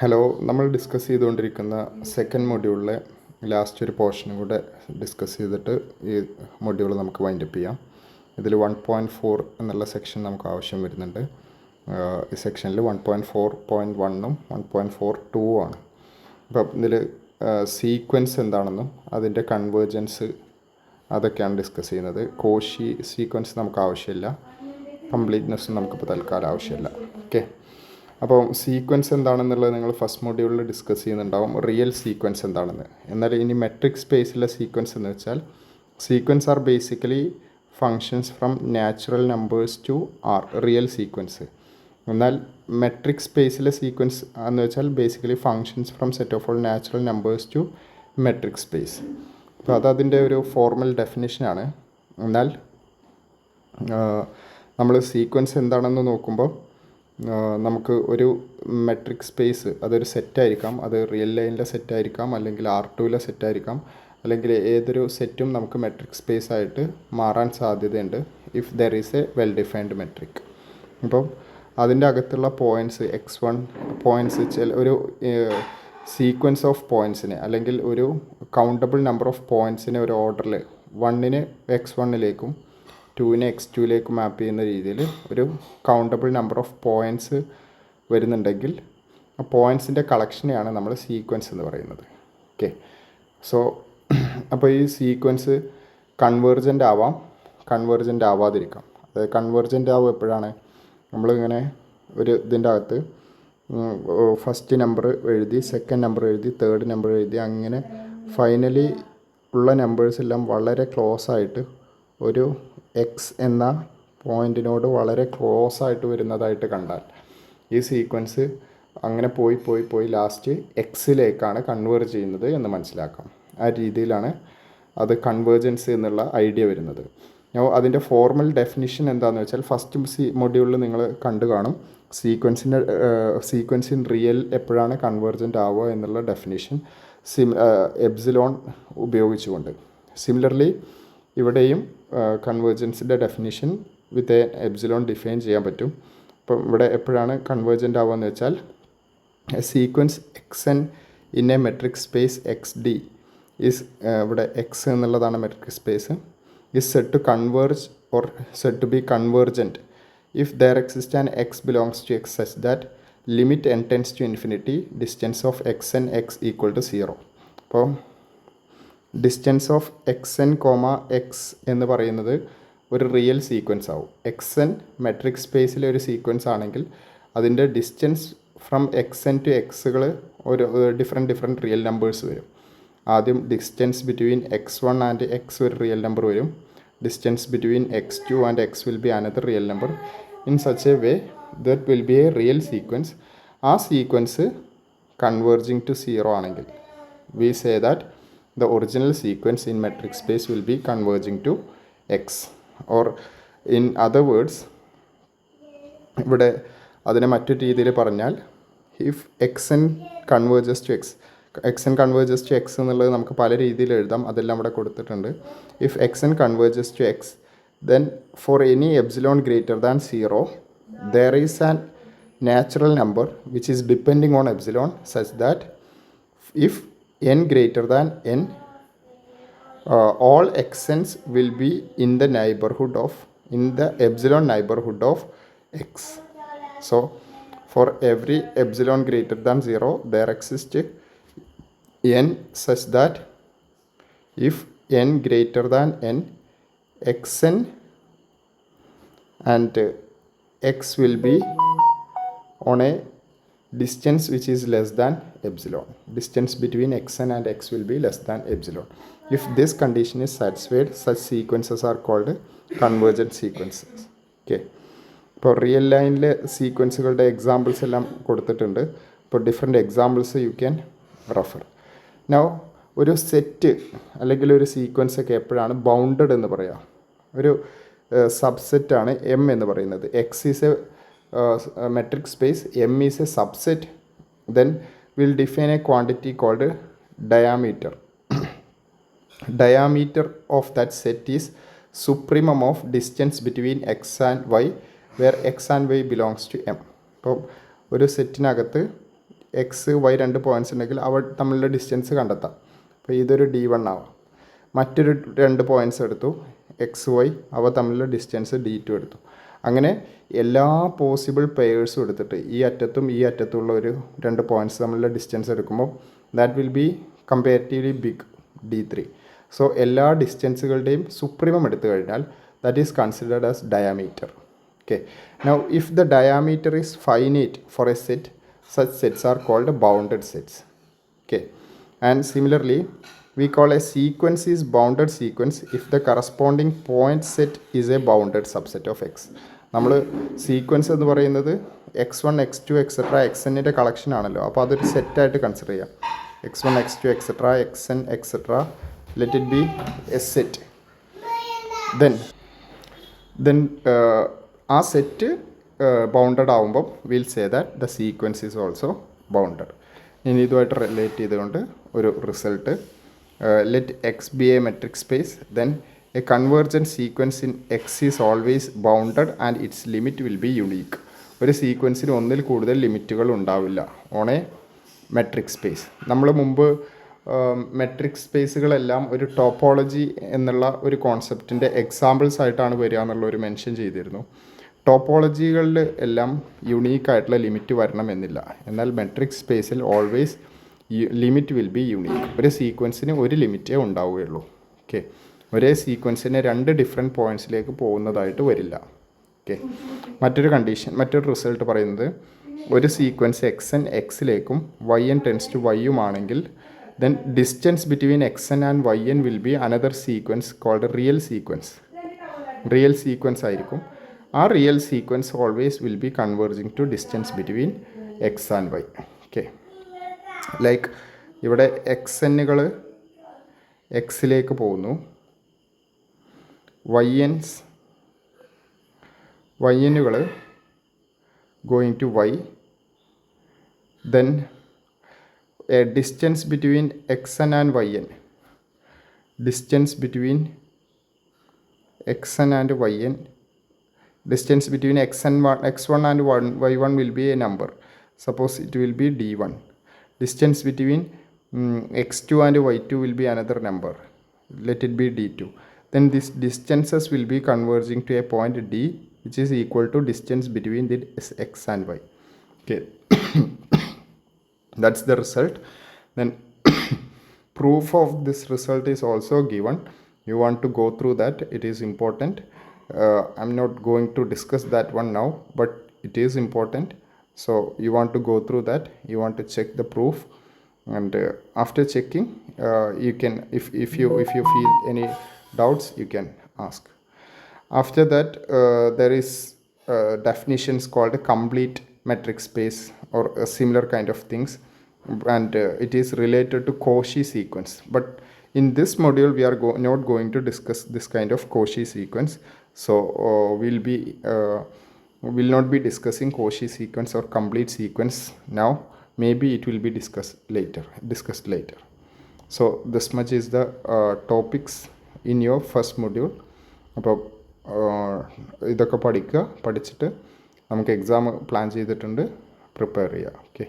Hello, നമ്മൾ discuss ചെയ്തുകൊണ്ടിരിക്കുന്ന second മൊഡ്യൂളിലെ last ഒരു പോർഷനും കൂടെ ഡിസ്കസ് ചെയ്തിട്ട് ഈ മൊഡ്യൂൾ നമുക്ക് വൈൻഡപ്പ് ചെയ്യാം. ഇതിൽ 1.4 എന്നുള്ള സെക്ഷൻ നമുക്ക് ആവശ്യം വരുന്നുണ്ട്. ഈ സെക്ഷനിൽ 1.4.1ഉം 1.42 ആണ്. അപ്പം ഇതിൽ സീക്വൻസ് എന്താണെന്നും അതിൻ്റെ കൺവേർജൻസ് അതൊക്കെയാണ് ഡിസ്കസ് ചെയ്യുന്നത്. കോഷി സീക്വൻസ് നമുക്ക് ആവശ്യമില്ല, കംപ്ലീറ്റ്നെസ്സും നമുക്കിപ്പോൾ തൽക്കാലം ആവശ്യമില്ല. ഓക്കെ, അപ്പോൾ സീക്വൻസ് എന്താണെന്നുള്ളത് നിങ്ങൾ ഫസ്റ്റ് മൊഡ്യൂളിൽ ഡിസ്കസ് ചെയ്യുന്നുണ്ടാവും, റിയൽ സീക്വൻസ് എന്താണെന്ന്. എന്നാൽ ഇനി മെട്രിക് സ്പേസിലെ സീക്വൻസ് എന്ന് വെച്ചാൽ sequence are basically functions from natural numbers to R real sequence. എന്നാൽ മെട്രിക് സ്പേസിലെ സീക്വൻസ് എന്ന് വെച്ചാൽ basically functions from set of all natural numbers to metric space. അപ്പോൾ അതതിൻ്റെ ഒരു ഫോർമൽ ഡെഫിനിഷനാണ്. എന്നാൽ നമ്മൾ സീക്വൻസ് എന്താണെന്ന് നോക്കുമ്പോൾ നമുക്ക് ഒരു മെട്രിക് സ്പേസ് അതൊരു സെറ്റായിരിക്കാം, അത് റിയൽ ലൈനിലെ സെറ്റായിരിക്കാം, അല്ലെങ്കിൽ R2ലെ സെറ്റായിരിക്കാം, അല്ലെങ്കിൽ ഏതൊരു സെറ്റും നമുക്ക് മെട്രിക് സ്പേസ് ആയിട്ട് മാറാൻ സാധ്യതയുണ്ട് if there is A well defined metric. അപ്പോൾ അതിൻ്റെ അകത്തുള്ള പോയിൻറ്റ്സ് x1 പോയിൻറ്റ്സ് ഒരു സീക്വൻസ് ഓഫ് പോയിൻറ്റ്സിനെ അല്ലെങ്കിൽ ഒരു കൗണ്ടബിൾ നമ്പർ ഓഫ് പോയിൻറ്റ്സിനെ ഒരു ഓർഡറിൽ 1നെ x1ലേക്കും 2നെ x2ലേക്ക് മാപ്പ് ചെയ്യുന്ന രീതിയിൽ ഒരു കൗണ്ടബിൾ നമ്പർ ഓഫ് പോയിൻറ്റ്സ് വരുന്നുണ്ടെങ്കിൽ ആ പോയിൻറ്റ്സിൻ്റെ കളക്ഷനെയാണ് നമ്മൾ സീക്വൻസ് എന്ന് പറയുന്നത്. ഓക്കെ, സോ അപ്പോൾ ഈ സീക്വൻസ് കൺവേർജൻ്റ് ആവാം, കൺവേർജൻ്റ് ആവാതിരിക്കാം. അതായത് കൺവേർജൻ്റ് ആവും എപ്പോഴാണ് നമ്മളിങ്ങനെ ഒരു ഇതിൻ്റെ അകത്ത് ഫസ്റ്റ് നമ്പർ എഴുതി, സെക്കൻഡ് നമ്പർ എഴുതി, തേർഡ് നമ്പർ എഴുതി, അങ്ങനെ ഫൈനലി ഉള്ള നമ്പേഴ്സ് എല്ലാം വളരെ ക്ലോസ് ആയിട്ട് ഒരു എക്സ് എന്ന പോയിൻറ്റിനോട് വളരെ ക്ലോസ് ആയിട്ട് വരുന്നതായിട്ട് കണ്ടാൽ ഈ സീക്വൻസ് അങ്ങനെ പോയി ലാസ്റ്റ് എക്സിലേക്കാണ് കൺവേർജ് ചെയ്യുന്നത് എന്ന് മനസ്സിലാക്കാം. ആ രീതിയിലാണ് അത് കൺവേർജൻസ് എന്നുള്ള ഐഡിയ വരുന്നത്. അതിൻ്റെ ഫോർമൽ ഡെഫിനിഷൻ എന്താണെന്ന് വെച്ചാൽ ഫസ്റ്റ് മൊഡ്യൂളിൽ നിങ്ങൾ കണ്ടു കാണും സീക്വൻസ് ഇൻ റിയൽ എപ്പോഴാണ് കൺവേർജൻ്റ് ആവുക എന്നുള്ള ഡെഫിനിഷൻ എപ്സിലോൺ ഉപയോഗിച്ചുകൊണ്ട്. സിമിലർലി ഇവിടെയും കൺവേർജൻസിൻ്റെ ഡെഫിനിഷൻ വിത്ത് എപ്സിലോൺ ഡിഫൈൻ ചെയ്യാൻ പറ്റും. അപ്പം ഇവിടെ എപ്പോഴാണ് കൺവേർജൻ്റ് ആവുകയെന്ന് വെച്ചാൽ sequence x in a metric space x d is, ഇവിടെ എക്സ് എന്നുള്ളതാണ് metric space, is said to converge or said to be convergent if there exist an x belongs to x such that limit n tends to infinity distance of x N x equal to 0. അപ്പോൾ distance of x n comma x എന്ന് പറയുന്നത് ഒരു real sequence ആവും. X n metric സ്പേസിലെ ഒരു sequence ആണെങ്കിൽ അതിൻ്റെ distance from x n to എക്സുകൾ ഒരു ഡിഫറെൻറ്റ് റിയൽ നമ്പേഴ്സ് വരും. ആദ്യം distance between x1 and x ഒരു റിയൽ നമ്പർ വരും. Distance between x2 and x will be another real number. In such a way that will be a real sequence. ആ sequence converging to 0 ആണെങ്കിൽ we say that the original sequence in metric space will be converging to x, or in other words ഇവിടെ അതിനെ മറ്റൊരു രീതിയിൽ പറഞ്ഞാൽ if xn converges to xn converges to x എന്നുള്ളത് നമുക്ക് പല രീതിയിൽ എഴുതാം, അതെല്ലാം ഇവിടെ കൊടുത്തിട്ടുണ്ട്. if xn converges to x then for any epsilon greater than 0 there is an natural number which is depending on epsilon such that if n greater than n all xn's will be in the epsilon neighborhood of x. So for every epsilon greater than 0 there exists n such that if n greater than n xn and x will be on a distance which is less than epsilon. Distance between xn and x will be less than epsilon. If this condition is satisfied, such sequences are called convergent sequences. Okay, ഇപ്പോൾ real ലൈനിലെ സീക്വൻസുകളുടെ examples എല്ലാം കൊടുത്തിട്ടുണ്ട്. ഇപ്പോൾ different examples you can refer. Now ഒരു set അല്ലെങ്കിൽ ഒരു sequence ഒക്കെ എപ്പോഴാണ് ബൗണ്ടഡ് എന്ന് പറയുക? ഒരു സബ്സെറ്റാണ് എം എന്ന് പറയുന്നത്. X is A metric space, m is a subset, then we'll define a quantity called diameter. Diameter of that set is supremum of distance between x and y where x and y belongs to m. അപ്പോൾ ഒരു സെറ്റിനകത്ത് X Y രണ്ട് points ഉണ്ടെങ്കിൽ അവ തമ്മിലുള്ള distance കണ്ടെത്താം. അപ്പോൾ ഇതൊരു D1 ആവാം. മറ്റൊരു രണ്ട് പോയിൻറ്റ്സ് എടുത്തു എക്സ് വൈ, അവ തമ്മിലുള്ള ഡിസ്റ്റൻസ് D2 എടുത്തു. അങ്ങനെ എല്ലാ പോസിബിൾ പെയേഴ്സും എടുത്തിട്ട് ഈ അറ്റത്തും ഈ അറ്റത്തുള്ള ഒരു രണ്ട് പോയിൻറ്റ്സ് തമ്മിലുള്ള ഡിസ്റ്റൻസ് എടുക്കുമ്പോൾ that will be comparatively big D3. So എല്ലാ ഡിസ്റ്റൻസുകളുടെയും സുപ്രീമം എടുത്തു കഴിഞ്ഞാൽ that is considered as diameter. Okay, now if the diameter is finite for a set, such sets are called bounded sets. Okay, and similarly we call a sequence is bounded sequence if the corresponding point set is a bounded subset of X. നമ്മൾ sequence എന്ന് പറയുന്നത് x1 x2 etcetera xnൻ്റെ collection ആണല്ലോ. അപ്പോൾ അതൊരു സെറ്റായിട്ട് consider ചെയ്യാം. x1 x2 etcetera xn etcetera let it be A set. then ആ set bounded ആവുമ്പം will say that the sequence is also bounded. ഇനി ഇതുമായിട്ട് റിലേറ്റ് ചെയ്തുകൊണ്ട് ഒരു result, let X B A metric space, then A convergent sequence in X is always bounded and it's limit will be unique. ഒരു സീക്വൻസിന് ഒന്നിൽ കൂടുതൽ ലിമിറ്റുകൾ ഉണ്ടാവില്ല on A metric space. നമ്മൾ മുമ്പ് മെട്രിക് സ്പേസുകളെല്ലാം ഒരു ടോപ്പോളജി എന്നുള്ള ഒരു കോൺസെപ്റ്റിൻ്റെ എക്സാമ്പിൾസ് ആയിട്ടാണ് വരിക എന്നുള്ളൊരു മെൻഷൻ ചെയ്തിരുന്നു. ടോപ്പോളജികളിൽ എല്ലാം യുണീക്കായിട്ടുള്ള ലിമിറ്റ് വരണമെന്നില്ല. എന്നാൽ മെട്രിക് സ്പേസിൽ always limit will be unique. ഒരു സീക്വൻസിന് ഒരു ലിമിറ്റേ ഉണ്ടാവുകയുള്ളൂ. ഓക്കെ, ഒരേ സീക്വൻസിന് രണ്ട് ഡിഫറെൻറ്റ് പോയിൻറ്റ്സിലേക്ക് പോകുന്നതായിട്ട് വരില്ല. ഓക്കെ, മറ്റൊരു റിസൾട്ട് പറയുന്നത് ഒരു സീക്വൻസ് xn എക്സിലേക്കും yn ടെൻസ് ടു വൈയുമാണെങ്കിൽ then distance between xn and yn will be another sequence called a real sequence. Real sequence ആയിരിക്കും. ആ real sequence always will be converging to distance between x and y. Okay, like ഇവിടെ xnകൾ എക്സിലേക്ക് പോകുന്നു, ynകൾ going to y, then a distance between xn and yn, distance between xn and yn, distance between x1 and y1 will be a number. Suppose it will be D1. Distance between x2 and y2 will be another number. Let it be D2. Then these distances will be converging to a point D, which is equal to distance between the x and y. Okay. That's the result. Then proof of this result is also given. You want to go through that. It is important. I'm not going to discuss that one now, but it is important. So you want to go through that. You want to check the proof, and after checking, you can, if you feel any doubts, you can ask. After that, there is definitions called a complete metric space or a similar kind of things, and it is related to Cauchy sequence. But in this module we are not going to discuss this kind of Cauchy sequence. So will not be discussing Cauchy sequence or complete sequence now. Maybe it will be discussed later. So this much is the topics in your first module. അപ്പോൾ ഇതൊക്കെ പഠിച്ചിട്ട് നമുക്ക് exam plan ചെയ്തിട്ടുണ്ട്, prepare ചെയ്യുക. Okay.